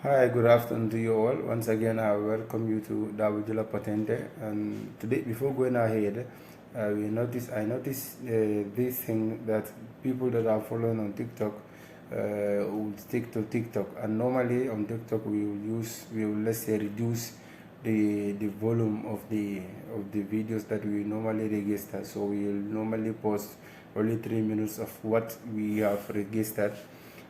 Hi, good afternoon to you all. Once again, I welcome you to Dabujula Potente. And today, before going ahead, I noticed this thing that people that are following on TikTok will stick to TikTok. And normally on TikTok, we will let's say reduce the volume of the videos that we normally register. So we will normally post only 3 minutes of what we have registered,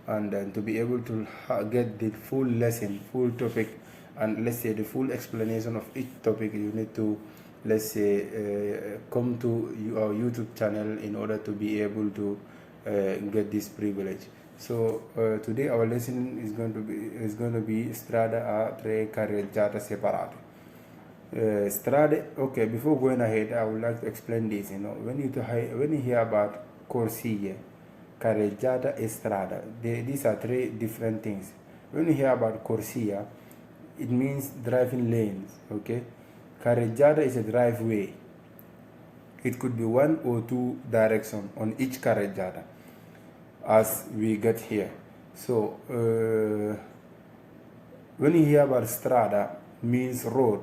and then to be able to get the full lesson, full topic, and let's say the full explanation of each topic, you need to, let's say, come to our YouTube channel in order to be able to get this privilege. So today our lesson is going to be Strade a tre carreggiate separate. Strade. Okay, before going ahead, I would like to explain this. When you hear about corsie, carreggiata e strada, these are three different things. When you hear about corsia, it means driving lanes. Okay, carreggiata is a driveway. It could be one or two directions on each carreggiata, as we get here. So when you hear about strada, means road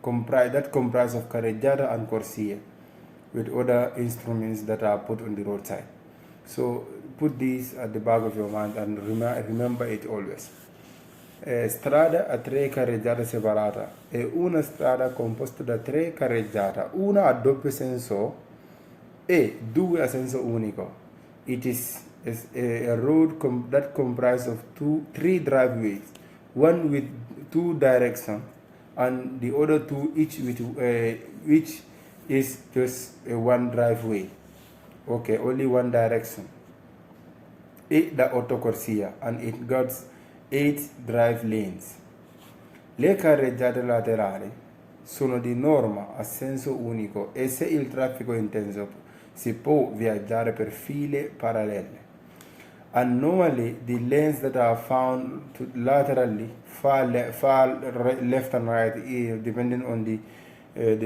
that comprise of carreggiata and corsia, with other instruments that are put on the roadside. So put this at the back of your mind and remember it always. Strada a tre carreggiate separata è una strada composta da tre carreggiate, una a doppio senso e due a senso unico. It is a road that comprises of three driveways, one with two directions and the other two each is just one driveway. Okay, only one direction. 8 da autocorsia, and it got 8 drive lanes. Le carreggiate laterali sono di norma a senso unico e se il traffico è intenso si può viaggiare per file parallele. And normally the lanes that are found laterally, far left and right, depending on the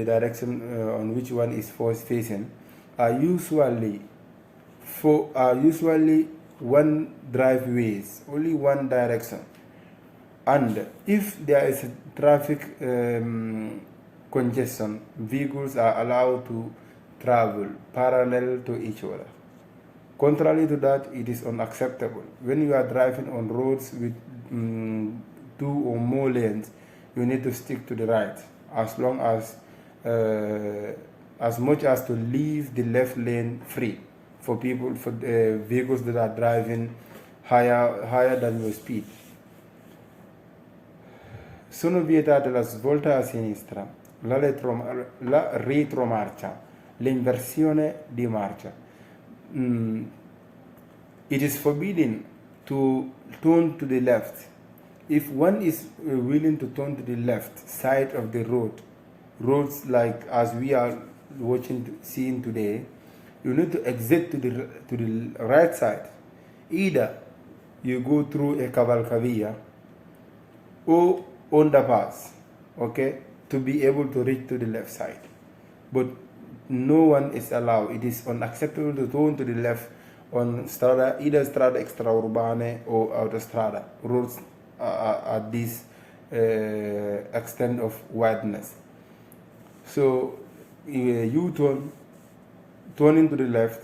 direction on which one is facing, are usually one driveways, only one direction. And if there is a traffic congestion, vehicles are allowed to travel parallel to each other. Contrary to that, it is unacceptable. When you are driving on roads with 2 or more lanes, you need to stick to the right, as long as much as to leave the left lane free for vehicles that are driving higher than your speed. Sono vietate la svolta a sinistra, la retromarcia, l'inversione di marcia. It is forbidden to turn to the left. If one is willing to turn to the left side of the roads like as we are seeing today, you need to exit to the right side. Either you go through a cavalcavia or underpass, okay, to be able to reach to the left side. But no one is allowed. It is unacceptable to turn to the left on strada, either strada extraurbane or autostrada roads at this extent of wideness. So you turning to the left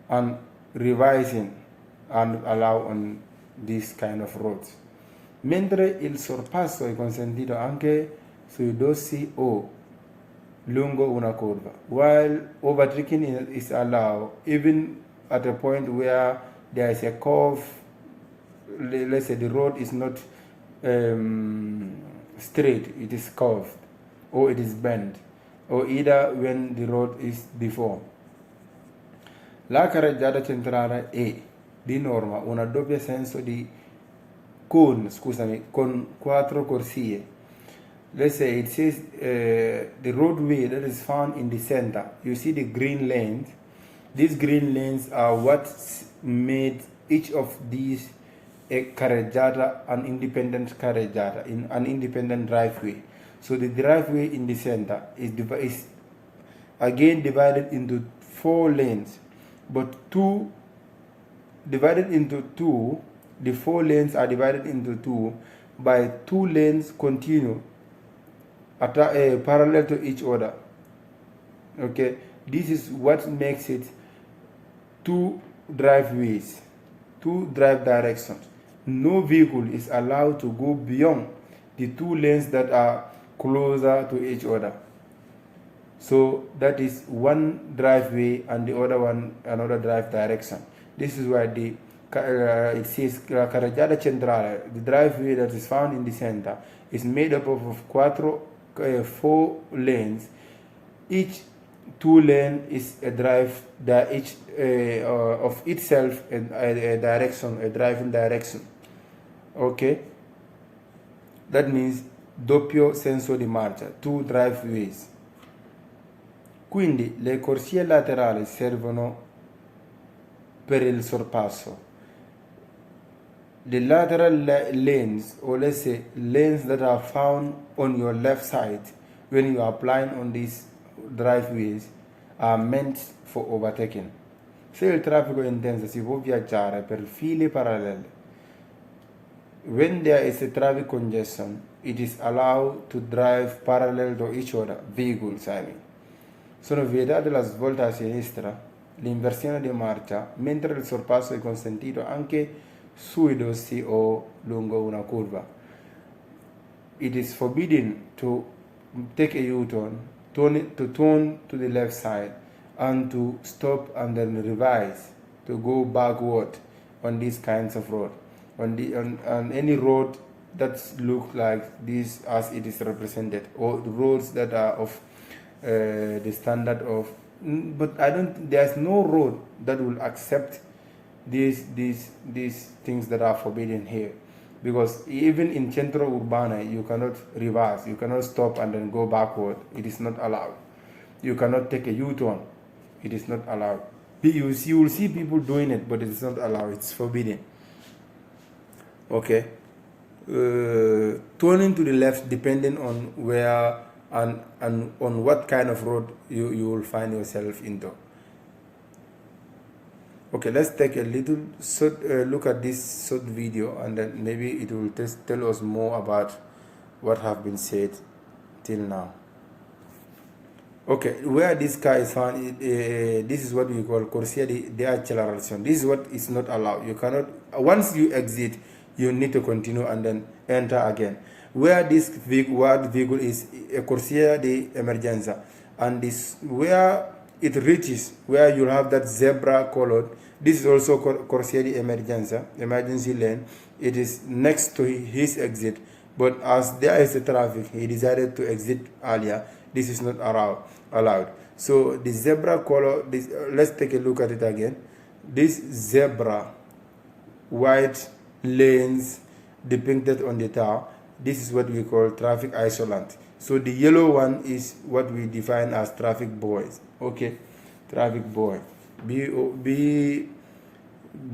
and revising and allow on this kind of roads. Mentre il sorpasso è consentito anche sui dossi o lungo una curva, while overtaking is allowed even at a point where there is a curve. Let's say the road is not straight, it is curved or it is bent, or either when the road is deformed. La carreggiata centrale è di norma una doppia senso con 4 corsie. Let's say it says the roadway that is found in the center. You see the green lanes. These green lanes are what made each of these a carreggiata, an independent carreggiata, in an independent driveway. So the driveway in the center is again divided into 4 lanes, but divided into 2. The 4 lanes are divided into 2 by two lanes continue parallel to each other. Okay, this is what makes it two driveways, two drive directions. No vehicle is allowed to go beyond the two lanes that are closer to each other. So that is one driveway and the other one another drive direction. This is why it says Carreggiate Centrale, the driveway that is found in the center, is made up of four lanes. Each two lane is a drive that each of itself a direction, a driving direction. Ok, that means doppio senso di marcia, two driveways. Quindi le corsie laterali servono per il sorpasso. The lateral lanes, or let's say lanes that are found on your left side when you are applying on these driveways, are meant for overtaking. Se il traffico è intenso si può viaggiare per file parallele. When there is a traffic congestion, it is allowed to drive parallel to each other, vehicles I mean. Sono vietate la svolta a sinistra, l'inversione di marcia, mentre il sorpasso è consentito anche sui dossi o lungo una curva. It is forbidden to take a U-turn, to turn to the left side, and to stop and then revise, to go backward on these kinds of road. On any road that looks like this as it is represented, or the roads that are of the standard of, but there's no road that will accept these things that are forbidden here, because even in centro urbana you cannot reverse, you cannot stop and then go backward. It is not allowed. You cannot take a U-turn. It is not allowed. You will see people doing it, but it is not allowed. It's forbidden. Okay, turning to the left depending on where and on what kind of road you will find yourself into. Okay, let's take a little look at this short video, and then maybe it will tell us more about what have been said till now. Okay, where this car is found, this is what we call corsia di accelerazione. This is what is not allowed. You cannot, once you exit, you need to continue and then enter again. Where this vehicle is a corsia di emergenza, and this where it reaches, where you have that zebra colored, this is also corsia di emergenza, emergency lane. It is next to his exit, but as there is a traffic, he decided to exit earlier. This is not allowed. So the zebra color, let's take a look at it again. This zebra white lanes depicted on the tower, this is what we call traffic isolant. So the yellow one is what we define as traffic buoys. Okay, traffic buoy,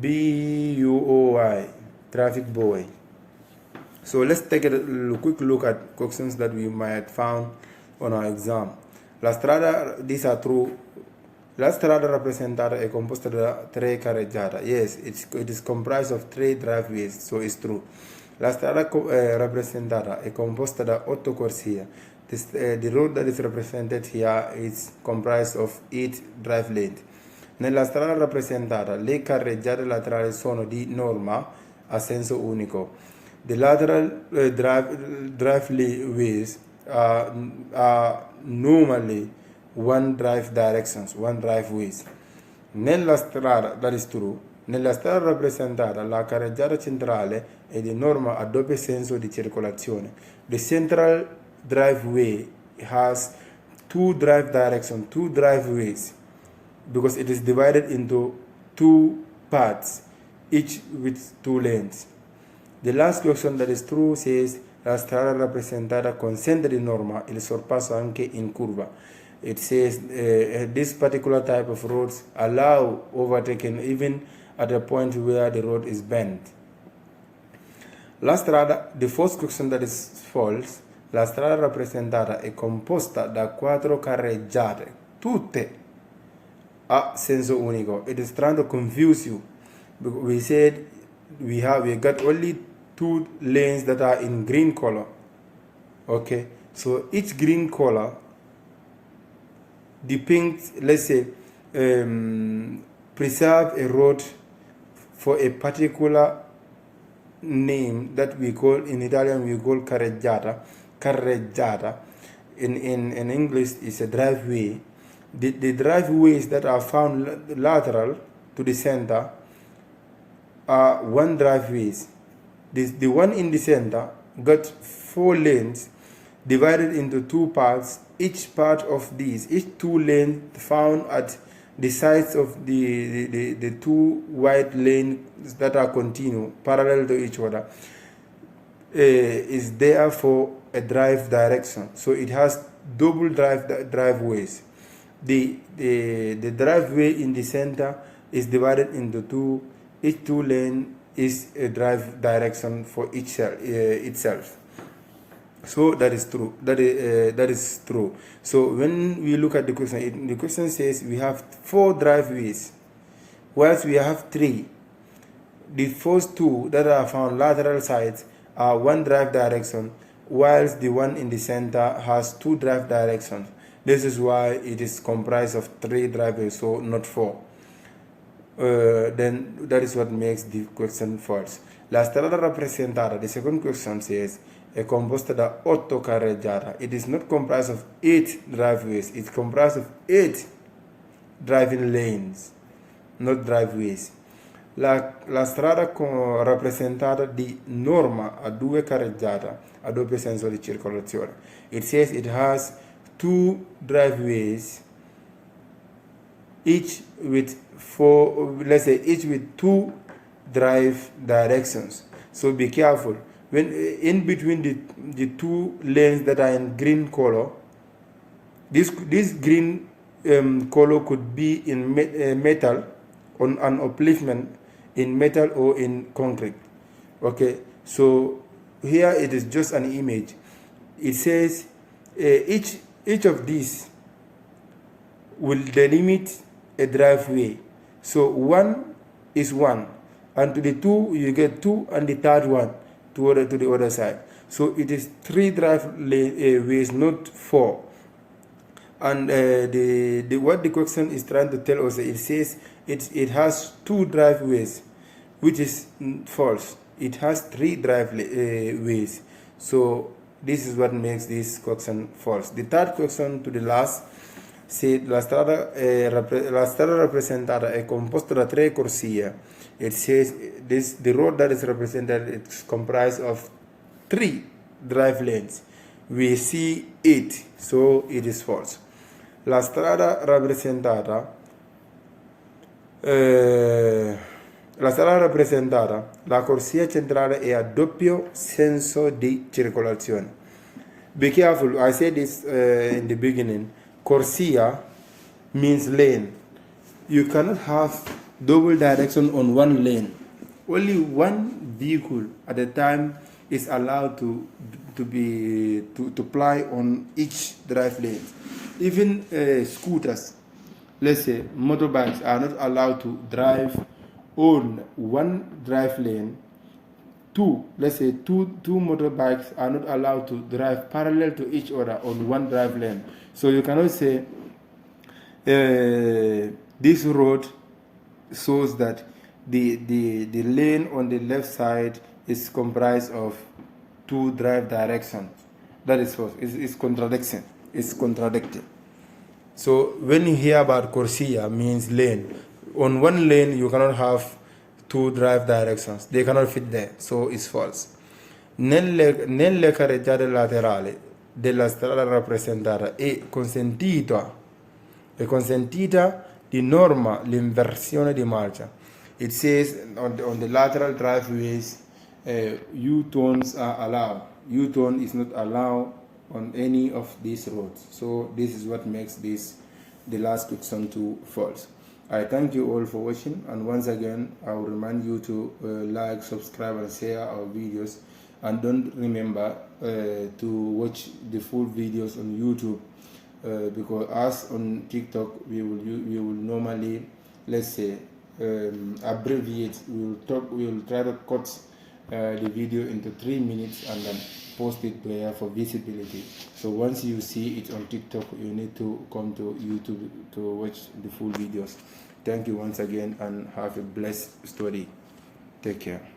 B-U-O-Y, traffic buoy. So let's take a quick look at questions that we might found on our exam. La strada, these are true. La strada rappresentata è composta da 3 carreggiate. Yes, it is comprised of 3 driveways, so it's true. La strada rappresentata è composta da 8 corsie. The road that is represented here is comprised of 8 drive lanes. Nella strada rappresentata, le carreggiate laterali sono di norma a senso unico. The lateral driveways are normally one drive directions, one driveways. Nella strada, that is true, nella strada rappresentata la carreggiata centrale è di norma a doppio senso di circolazione. The central driveway has 2 drive directions, 2 driveways, because it is divided into 2 parts, each with 2 lanes. The last question that is true says la strada rappresentata consente di norma il sorpasso anche in curva. It says this particular type of roads allow overtaking even at a point where the road is bent. La strada, the first question that is false, la strada rappresentata è composta da 4 carreggiate, tutte a senso unico. It is trying to confuse you. We said we got only two lanes that are in green color. Okay, so each green color depicts, let's say, preserve a road for a particular name that we call, in Italian we call carreggiata. In English is a driveway. The driveways that are found lateral to the center are one driveways. The one in the center got 4 lanes divided into 2 parts. Each part of these, each 2 lanes found at the sides of the 2 wide lanes that are continuous, parallel to each other, is there for a drive direction. So it has double driveways. The driveway in the center is divided into 2. Each 2 lane is a drive direction for itself. So that is true. That is true. So when we look at the question, the question says we have 4 driveways, whilst we have 3. The first 2 that are found lateral sides are one drive direction, whilst the one in the center has 2 drive directions. This is why it is comprised of 3 driveways, so not 4. Then that is what makes the question false. La strada rappresentata, the second question says, è composta da 8 carreggiate. It is not comprised of 8 driveways. It's comprised of 8 driving lanes, not driveways. La strada rappresentata di norma ha 2 carreggiate, a doppio senso di circolazione. It says it has 2 driveways, each with 2 drive directions. So be careful. When in between the 2 lanes that are in green color, this green color could be in metal, on an upliftment in metal or in concrete. Okay, so here it is just an image. It says each of these will delimit a driveway. So 1 is 1, and to the 2 you get 2, and the third one to the other side. So it is 3 driveways, not 4. And what the question is trying to tell us, it says it has 2 driveways, which is false. It has 3 driveways. So this is what makes this question false. The third question to the last said la strada rappresentata è composta da 3 corsie. It says the road that is represented, it's comprised of 3 drive lanes. We see 8, so it is false. La strada rappresentata, la corsia centrale è a doppio senso di circolazione. Be careful, I said this in the beginning. Corsia means lane. You cannot have double direction on one lane. Only one vehicle at a time is allowed to ply on each drive lane. Even scooters, let's say motorbikes, are not allowed to drive on one drive lane. Two motorbikes are not allowed to drive parallel to each other on one drive lane. So you cannot say this road shows that the lane on the left side is comprised of 2 drive directions. That is false. It's contradiction. It's contradicted. So when you hear about corsia, means lane. On one lane you cannot have 2 drive directions. They cannot fit there. So it's false. Nelle carreggiate laterali della strada rappresentata è consentita di norma l'inversione di marcia. It says on the lateral driveways, U-turns are allowed. U-turn is not allowed on any of these roads. So this is what makes the last question to false. I thank you all for watching, and once again I will remind you to like, subscribe and share our videos, and don't remember to watch the full videos on YouTube, because as on TikTok we will normally, let's say, abbreviate. We will try to cut the video into 3 minutes and then post it there for visibility. So once you see it on TikTok, you need to come to YouTube to watch the full videos. Thank you once again and have a blessed study. Take care.